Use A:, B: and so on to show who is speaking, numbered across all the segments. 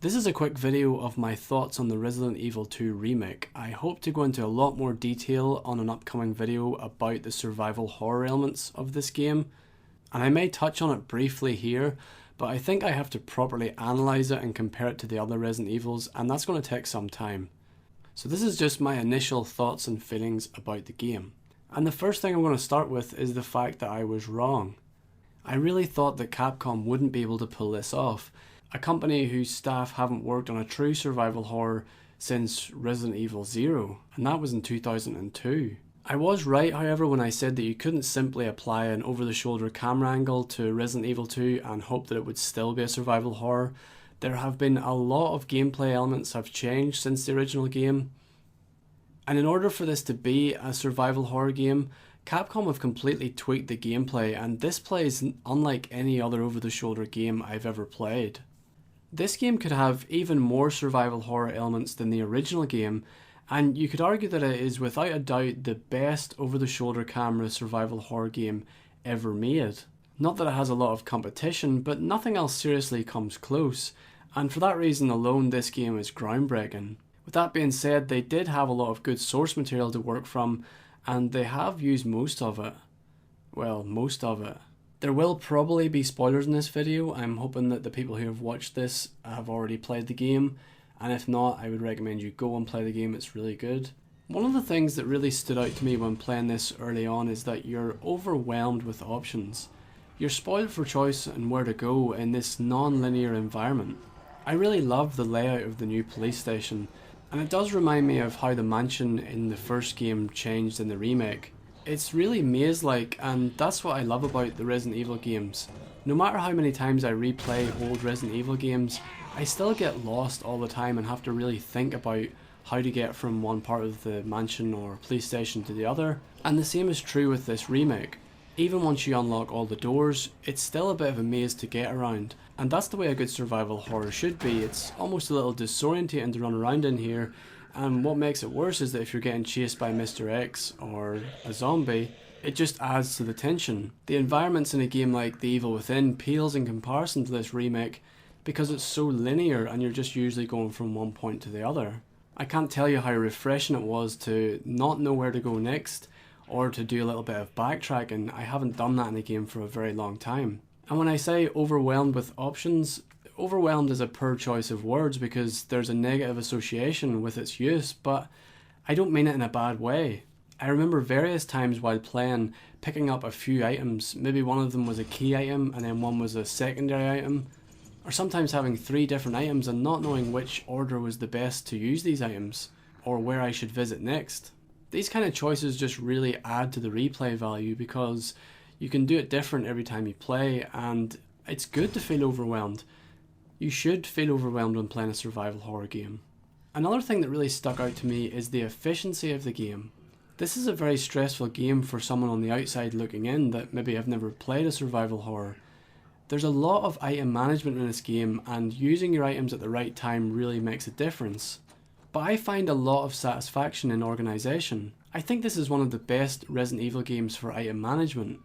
A: This is a quick video of my thoughts on the Resident Evil 2 remake. I hope to go into a lot more detail on an upcoming video about the survival horror elements of this game, and I may touch on it briefly here, but I think I have to properly analyse it and compare it to the other Resident Evils, and that's going to take some time. So this is just my initial thoughts and feelings about the game. And the first thing I'm going to start with is the fact that I was wrong. I really thought that Capcom wouldn't be able to pull this off. A company whose staff haven't worked on a true survival horror since Resident Evil 0, and that was in 2002. I was right, however, when I said that you couldn't simply apply an over-the-shoulder camera angle to Resident Evil 2 and hope that it would still be a survival horror. There have been a lot of gameplay elements have changed since the original game, and in order for this to be a survival horror game, Capcom have completely tweaked the gameplay, and this plays unlike any other over-the-shoulder game I've ever played. This game could have even more survival horror elements than the original game, and you could argue that it is without a doubt the best over-the-shoulder camera survival horror game ever made. Not that it has a lot of competition, but nothing else seriously comes close, and for that reason alone this game is groundbreaking. With that being said, they did have a lot of good source material to work from, and they have used most of it. Well, most of it. There will probably be spoilers in this video. I'm hoping that the people who have watched this have already played the game, and if not, I would recommend you go and play the game, it's really good. One of the things that really stood out to me when playing this early on is that you're overwhelmed with options. You're spoiled for choice and where to go in this non-linear environment. I really love the layout of the new police station, and it does remind me of how the mansion in the first game changed in the remake. It's really maze-like, and that's what I love about the Resident Evil games. No matter how many times I replay old Resident Evil games, I still get lost all the time and have to really think about how to get from one part of the mansion or police station to the other. And the same is true with this remake. Even once you unlock all the doors, it's still a bit of a maze to get around. And that's the way a good survival horror should be. It's almost a little disorientating to run around in here. And what makes it worse is that if you're getting chased by Mr. X or a zombie, it just adds to the tension. The environments in a game like The Evil Within pales in comparison to this remake because it's so linear and you're just usually going from one point to the other. I can't tell you how refreshing it was to not know where to go next or to do a little bit of backtracking. I haven't done that in a game for a very long time. And when I say overwhelmed with options, overwhelmed is a poor choice of words because there's a negative association with its use, but I don't mean it in a bad way. I remember various times while playing picking up a few items. Maybe one of them was a key item and then one was a secondary item, or sometimes having 3 different items and not knowing which order was the best to use these items or where I should visit next. These kind of choices just really add to the replay value because you can do it different every time you play, and it's good to feel overwhelmed. You should feel overwhelmed when playing a survival horror game. Another thing that really stuck out to me is the efficiency of the game. This is a very stressful game for someone on the outside looking in that maybe have never played a survival horror. There's a lot of item management in this game, and using your items at the right time really makes a difference. But I find a lot of satisfaction in organisation. I think this is one of the best Resident Evil games for item management.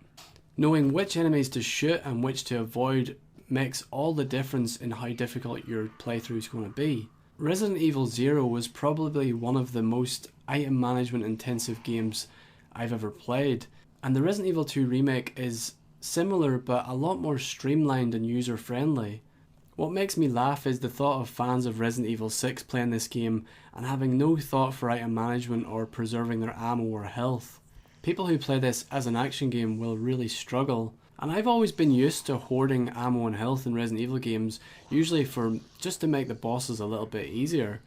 A: Knowing which enemies to shoot and which to avoid makes all the difference in how difficult your playthrough is going to be. Resident Evil 0 was probably one of the most item management intensive games I've ever played, and the Resident Evil 2 remake is similar but a lot more streamlined and user friendly. What makes me laugh is the thought of fans of Resident Evil 6 playing this game and having no thought for item management or preserving their ammo or health. People who play this as an action game will really struggle. And I've always been used to hoarding ammo and health in Resident Evil games, usually for just to make the bosses a little bit easier.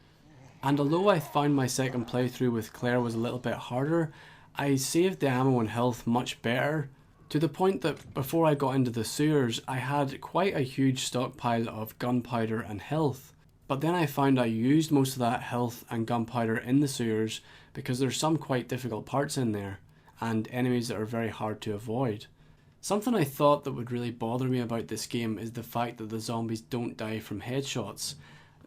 A: And although I found my second playthrough with Claire was a little bit harder, I saved the ammo and health much better, to the point that before I got into the sewers I had quite a huge stockpile of gunpowder and health. But then I found I used most of that health and gunpowder in the sewers because there's some quite difficult parts in there, and enemies that are very hard to avoid. Something I thought that would really bother me about this game is the fact that the zombies don't die from headshots.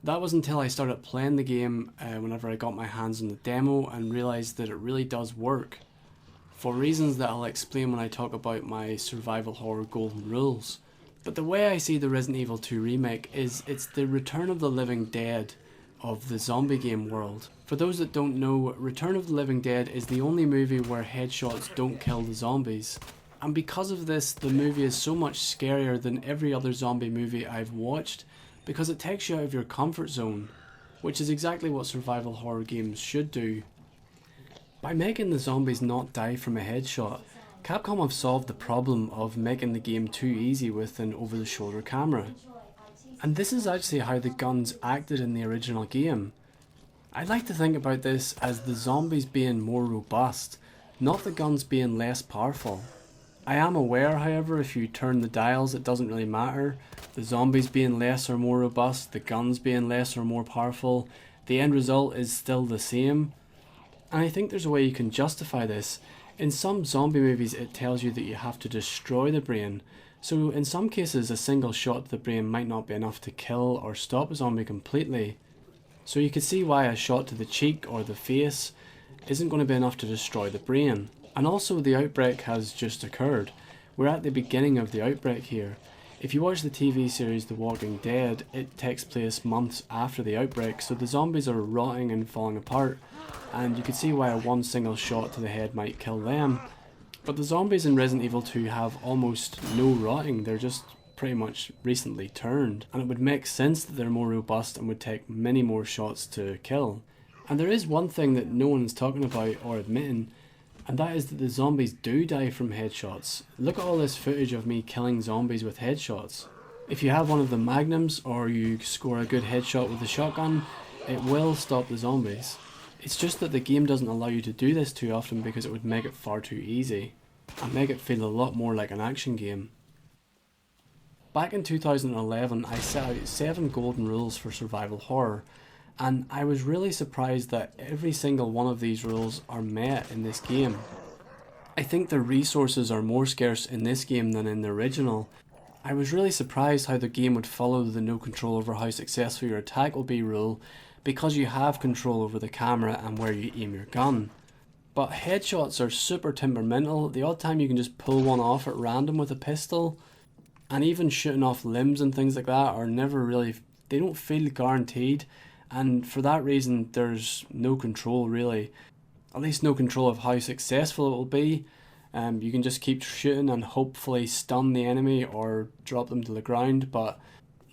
A: That was until I started playing the game whenever I got my hands on the demo and realised that it really does work. For reasons that I'll explain when I talk about my survival horror golden rules. But the way I see the Resident Evil 2 remake is it's the Return of the Living Dead of the zombie game world. For those that don't know, Return of the Living Dead is the only movie where headshots don't kill the zombies. And because of this, the movie is so much scarier than every other zombie movie I've watched, because it takes you out of your comfort zone, which is exactly what survival horror games should do. By making the zombies not die from a headshot, Capcom have solved the problem of making the game too easy with an over-the-shoulder camera. And this is actually how the guns acted in the original game. I like to think about this as the zombies being more robust, not the guns being less powerful. I am aware, however, if you turn the dials it doesn't really matter. The zombies being less or more robust, the guns being less or more powerful, the end result is still the same. And I think there's a way you can justify this. In some zombie movies it tells you that you have to destroy the brain, so in some cases a single shot to the brain might not be enough to kill or stop a zombie completely. So you can see why a shot to the cheek or the face isn't going to be enough to destroy the brain. And also the outbreak has just occurred. We're at the beginning of the outbreak here. If you watch the TV series The Walking Dead, it takes place months after the outbreak, so the zombies are rotting and falling apart, and you can see why a one single shot to the head might kill them. But the zombies in Resident Evil 2 have almost no rotting, they're just pretty much recently turned, and it would make sense that they're more robust and would take many more shots to kill. And there is one thing that no one is talking about or admitting, and that is that the zombies do die from headshots. Look at all this footage of me killing zombies with headshots. If you have one of the magnums or you score a good headshot with the shotgun, it will stop the zombies. It's just that the game doesn't allow you to do this too often because it would make it far too easy and make it feel a lot more like an action game. Back in 2011 I set out 7 golden rules for survival horror, and I was really surprised that every single one of these rules are met in this game. I think the resources are more scarce in this game than in the original. I was really surprised how the game would follow the no control over how successful your attack will be rule, because you have control over the camera and where you aim your gun. But headshots are super temperamental. The odd time you can just pull one off at random with a pistol, and even shooting off limbs and things like that are never really, they don't feel guaranteed. And for that reason there's no control really, at least no control of how successful it will be. You can just keep shooting and hopefully stun the enemy or drop them to the ground, but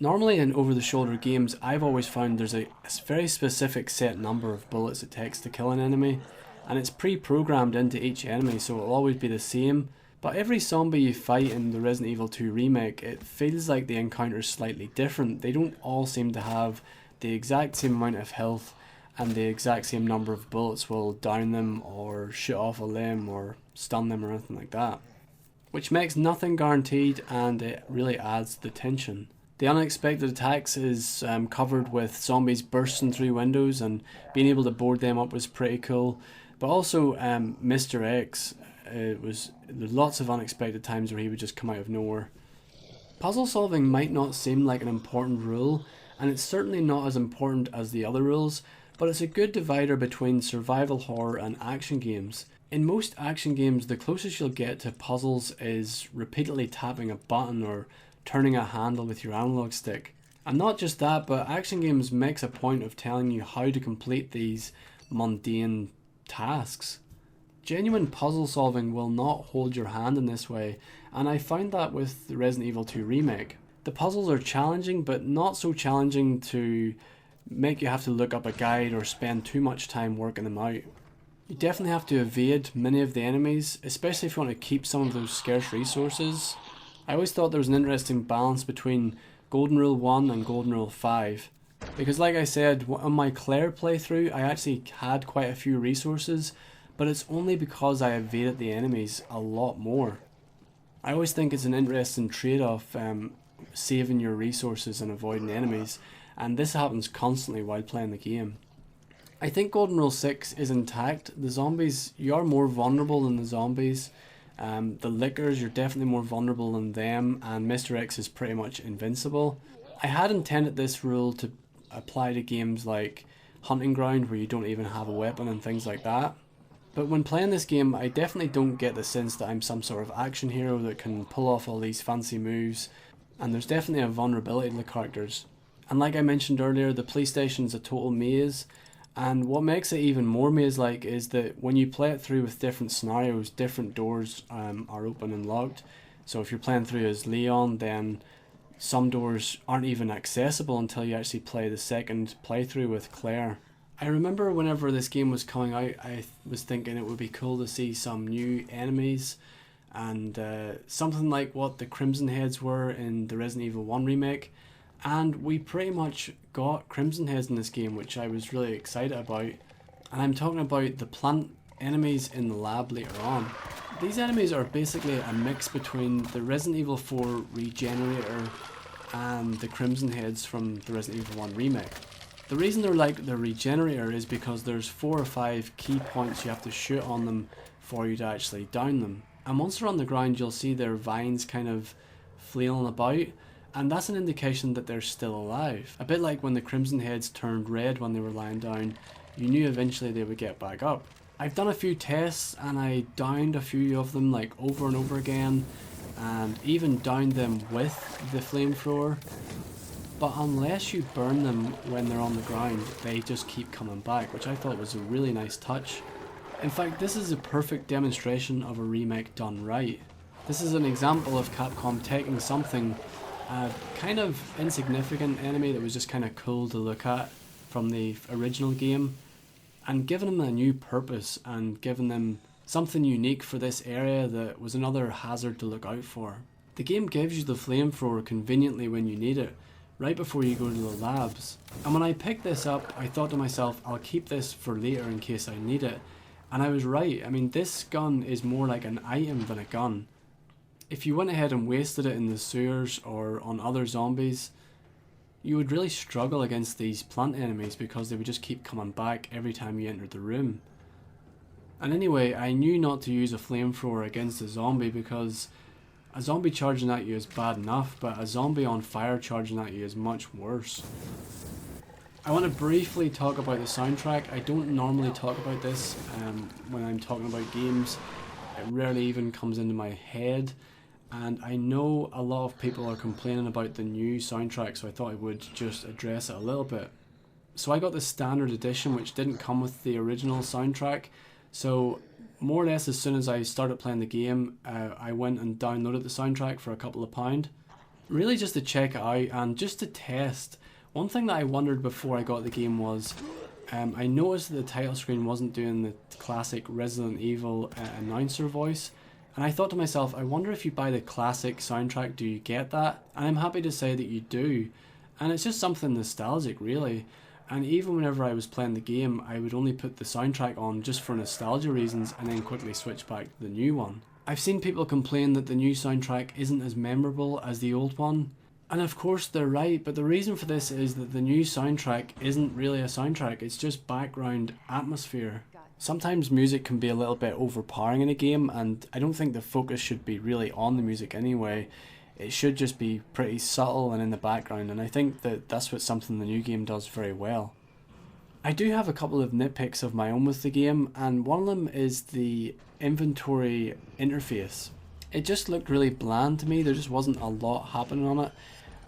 A: normally in over the shoulder games I've always found there's a very specific set number of bullets it takes to kill an enemy, and it's pre-programmed into each enemy, so it'll always be the same. But every zombie you fight in the Resident Evil 2 remake, it feels like the encounter's slightly different. They don't all seem to have the exact same amount of health and the exact same number of bullets will down them or shoot off a limb or stun them or anything like that, which makes nothing guaranteed and it really adds to the tension. The unexpected attacks is covered with zombies bursting through windows, and being able to board them up was pretty cool. But also Mr. X, there's lots of unexpected times where he would just come out of nowhere. Puzzle solving might not seem like an important rule, and it's certainly not as important as the other rules, but it's a good divider between survival horror and action games. In most action games, the closest you'll get to puzzles is repeatedly tapping a button or turning a handle with your analog stick. And not just that, but action games makes a point of telling you how to complete these mundane tasks. Genuine puzzle solving will not hold your hand in this way, and I found that with the Resident Evil 2 remake. The puzzles are challenging, but not so challenging to make you have to look up a guide or spend too much time working them out. You definitely have to evade many of the enemies, especially if you want to keep some of those scarce resources. I always thought there was an interesting balance between Golden Rule 1 and Golden Rule 5. Because like I said, on my Claire playthrough I actually had quite a few resources, but it's only because I evaded the enemies a lot more. I always think it's an interesting trade-off, saving your resources and avoiding enemies, and this happens constantly while playing the game. I think Golden Rule 6 is intact. The zombies, you are more vulnerable than the zombies. The lickers, you're definitely more vulnerable than them, and Mr. X is pretty much invincible. I had intended this rule to apply to games like Hunting Ground, where you don't even have a weapon and things like that. But when playing this game, I definitely don't get the sense that I'm some sort of action hero that can pull off all these fancy moves. and there's definitely a vulnerability to the characters. And like I mentioned earlier, the police station's a total maze, and what makes it even more maze-like is that when you play it through with different scenarios, different doors are open and locked. So if you're playing through as Leon, then some doors aren't even accessible until you actually play the second playthrough with Claire. I remember whenever this game was coming out, I was thinking it would be cool to see some new enemies, and something like what the Crimson Heads were in the Resident Evil 1 remake. And we pretty much got Crimson Heads in this game, which I was really excited about. And I'm talking about the plant enemies in the lab later on. These enemies are basically a mix between the Resident Evil 4 Regenerator and the Crimson Heads from the Resident Evil 1 remake. The reason they're like the Regenerator is because there's 4 or 5 key points you have to shoot on them for you to actually down them. And once they're on the ground, you'll see their vines kind of flailing about, and that's an indication that they're still alive. A bit like when the Crimson Heads turned red when they were lying down, you knew eventually they would get back up. I've done a few tests and I downed a few of them like over and over again, and even downed them with the flamethrower. But unless you burn them when they're on the ground, they just keep coming back, which I thought was a really nice touch. In fact, this is a perfect demonstration of a remake done right. This is an example of Capcom taking something, a kind of insignificant enemy that was just kind of cool to look at from the original game, and giving them a new purpose and giving them something unique for this area that was another hazard to look out for. The game gives you the flamethrower conveniently when you need it, right before you go to the labs. And when I picked this up, I thought to myself, I'll keep this for later in case I need it. And I was right. I mean, this gun is more like an item than a gun. If you went ahead and wasted it in the sewers or on other zombies, you would really struggle against these plant enemies because they would just keep coming back every time you entered the room. And anyway, I knew not to use a flamethrower against a zombie because a zombie charging at you is bad enough, but a zombie on fire charging at you is much worse. I want to briefly talk about the soundtrack. I don't normally talk about this when I'm talking about games. It rarely even comes into my head. And I know a lot of people are complaining about the new soundtrack, so I thought I would just address it a little bit. So I got the standard edition, which didn't come with the original soundtrack. So more or less as soon as I started playing the game, I went and downloaded the soundtrack for a couple of £. Really just to check it out and just to test. One thing that I wondered before I got the game was, I noticed that the title screen wasn't doing the classic Resident Evil announcer voice. And I thought to myself, I wonder if you buy the classic soundtrack, do you get that? And I'm happy to say that you do. And it's just something nostalgic, really. And even whenever I was playing the game, I would only put the soundtrack on just for nostalgia reasons and then quickly switch back to the new one. I've seen people complain that the new soundtrack isn't as memorable as the old one. And of course they're right, but the reason for this is that the new soundtrack isn't really a soundtrack, it's just background atmosphere. Sometimes music can be a little bit overpowering in a game, and I don't think the focus should be really on the music anyway. It should just be pretty subtle and in the background, and I think that that's what something the new game does very well. I do have a couple of nitpicks of my own with the game, and one of them is the inventory interface. It just looked really bland to me, there just wasn't a lot happening on it.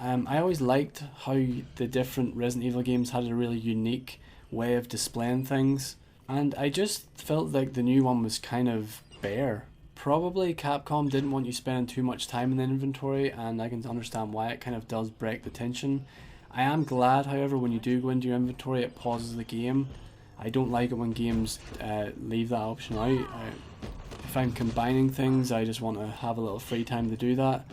A: I always liked how the different Resident Evil games had a really unique way of displaying things, and I just felt like the new one was kind of bare. Probably Capcom didn't want you spending too much time in the inventory, and I can understand why it kind of does break the tension. I am glad, however, when you do go into your inventory it pauses the game. I don't like it when games leave that option out. If I'm combining things, I just want to have a little free time to do that,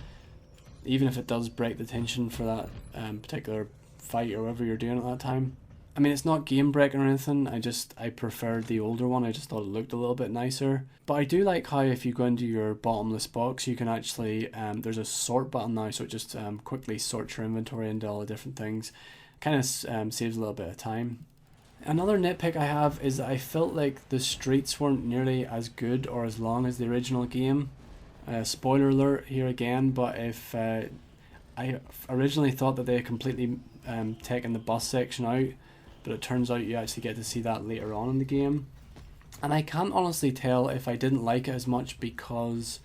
A: even if it does break the tension for that particular fight or whatever you're doing at that time. I mean, it's not game breaking or anything, I preferred the older one, I just thought it looked a little bit nicer. But I do like how if you go into your bottomless box, you can actually, there's a sort button now, so it just quickly sorts your inventory into all the different things. Kind of saves a little bit of time. Another nitpick I have is that I felt like the streets weren't nearly as good or as long as the original game. Spoiler alert here again, but if I originally thought that they had completely taken the bus section out, but it turns out you actually get to see that later on in the game. And I can't honestly tell if I didn't like it as much because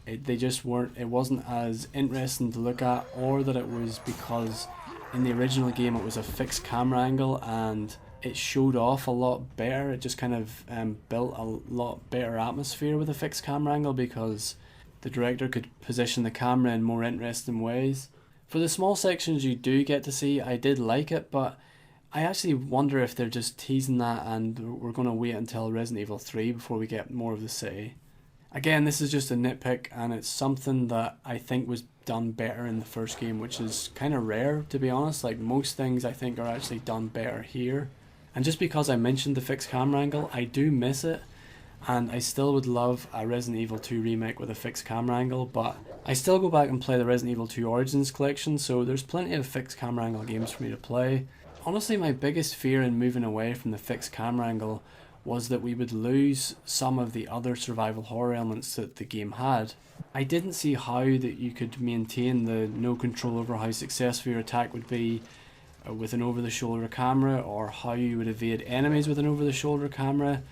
A: They just weren't, it wasn't as interesting to look at, or that it was because in the original game it was a fixed camera angle and it showed off a lot better. It just kind of built a lot better atmosphere with a fixed camera angle because the director could position the camera in more interesting ways. For the small sections you do get to see, I did like it, but I actually wonder if they're just teasing that and we're going to wait until Resident Evil 3 before we get more of the city. Again, this is just a nitpick, and it's something that I think was done better in the first game, which is kind of rare, to be honest. Like, most things I think are actually done better here. And just because I mentioned the fixed camera angle, I do miss it, and I still would love a Resident Evil 2 remake with a fixed camera angle, but I still go back and play the Resident Evil 2 Origins collection, so there's plenty of fixed camera angle games for me to play. Honestly, my biggest fear in moving away from the fixed camera angle was that we would lose some of the other survival horror elements that the game had. I didn't see how that you could maintain the no control over how successful your attack would be with an over-the-shoulder camera, or how you would evade enemies with an over-the-shoulder camera.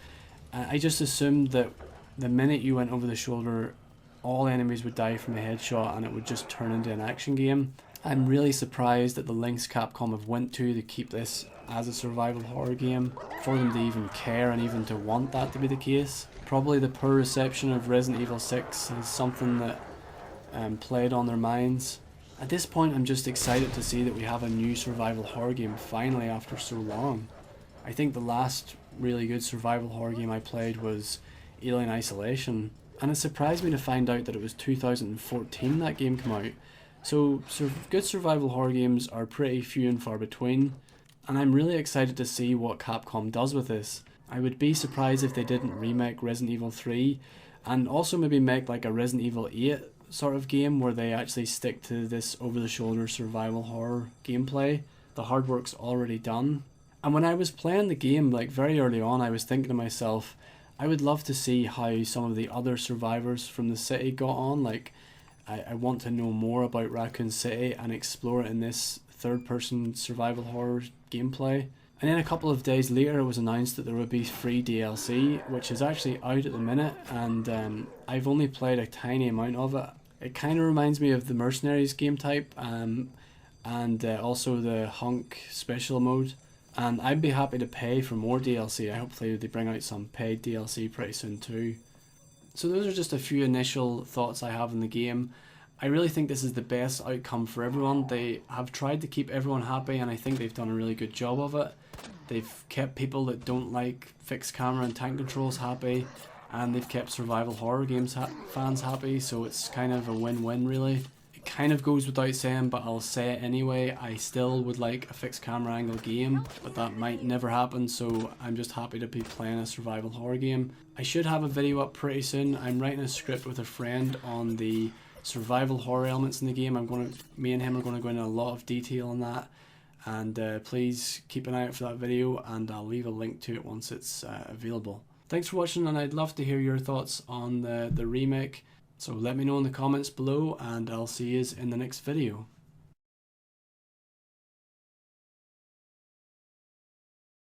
A: I just assumed that the minute you went over the shoulder, all enemies would die from a headshot and it would just turn into an action game. I'm really surprised at the lengths Capcom have went to keep this as a survival horror game, for them to even care and even to want that to be the case. Probably the poor reception of Resident Evil 6 is something that played on their minds. At this point, I'm just excited to see that we have a new survival horror game finally after so long. I think the last really good survival horror game I played was Alien Isolation, and it surprised me to find out that it was 2014 that game came out. So good survival horror games are pretty few and far between, and I'm really excited to see what Capcom does with this. I would be surprised if they didn't remake Resident Evil 3, and also maybe make like a Resident Evil 8 sort of game where they actually stick to this over-the-shoulder survival horror gameplay. The hard work's already done. And when I was playing the game, like very early on, I was thinking to myself, I would love to see how some of the other survivors from the city got on. Like, I want to know more about Raccoon City and explore it in this third-person survival horror gameplay. And then a couple of days later it was announced that there would be free DLC, which is actually out at the minute, and I've only played a tiny amount of it. It kind of reminds me of the Mercenaries game type, and also the Hunk special mode. And I'd be happy to pay for more DLC. Hopefully they bring out some paid DLC pretty soon too. So those are just a few initial thoughts I have in the game. I really think this is the best outcome for everyone. They have tried to keep everyone happy, and I think they've done a really good job of it. They've kept people that don't like fixed camera and tank controls happy, and they've kept survival horror games fans happy, so it's kind of a win-win really. It kind of goes without saying, but I'll say it anyway, I still would like a fixed camera angle game, but that might never happen, so I'm just happy to be playing a survival horror game. I should have a video up pretty soon. I'm writing a script with a friend on the survival horror elements in the game. Me and him are going to go into a lot of detail on that, and please keep an eye out for that video, and I'll leave a link to it once it's available. Thanks for watching, and I'd love to hear your thoughts on the remake, so let me know in the comments below, and I'll see you in the next video.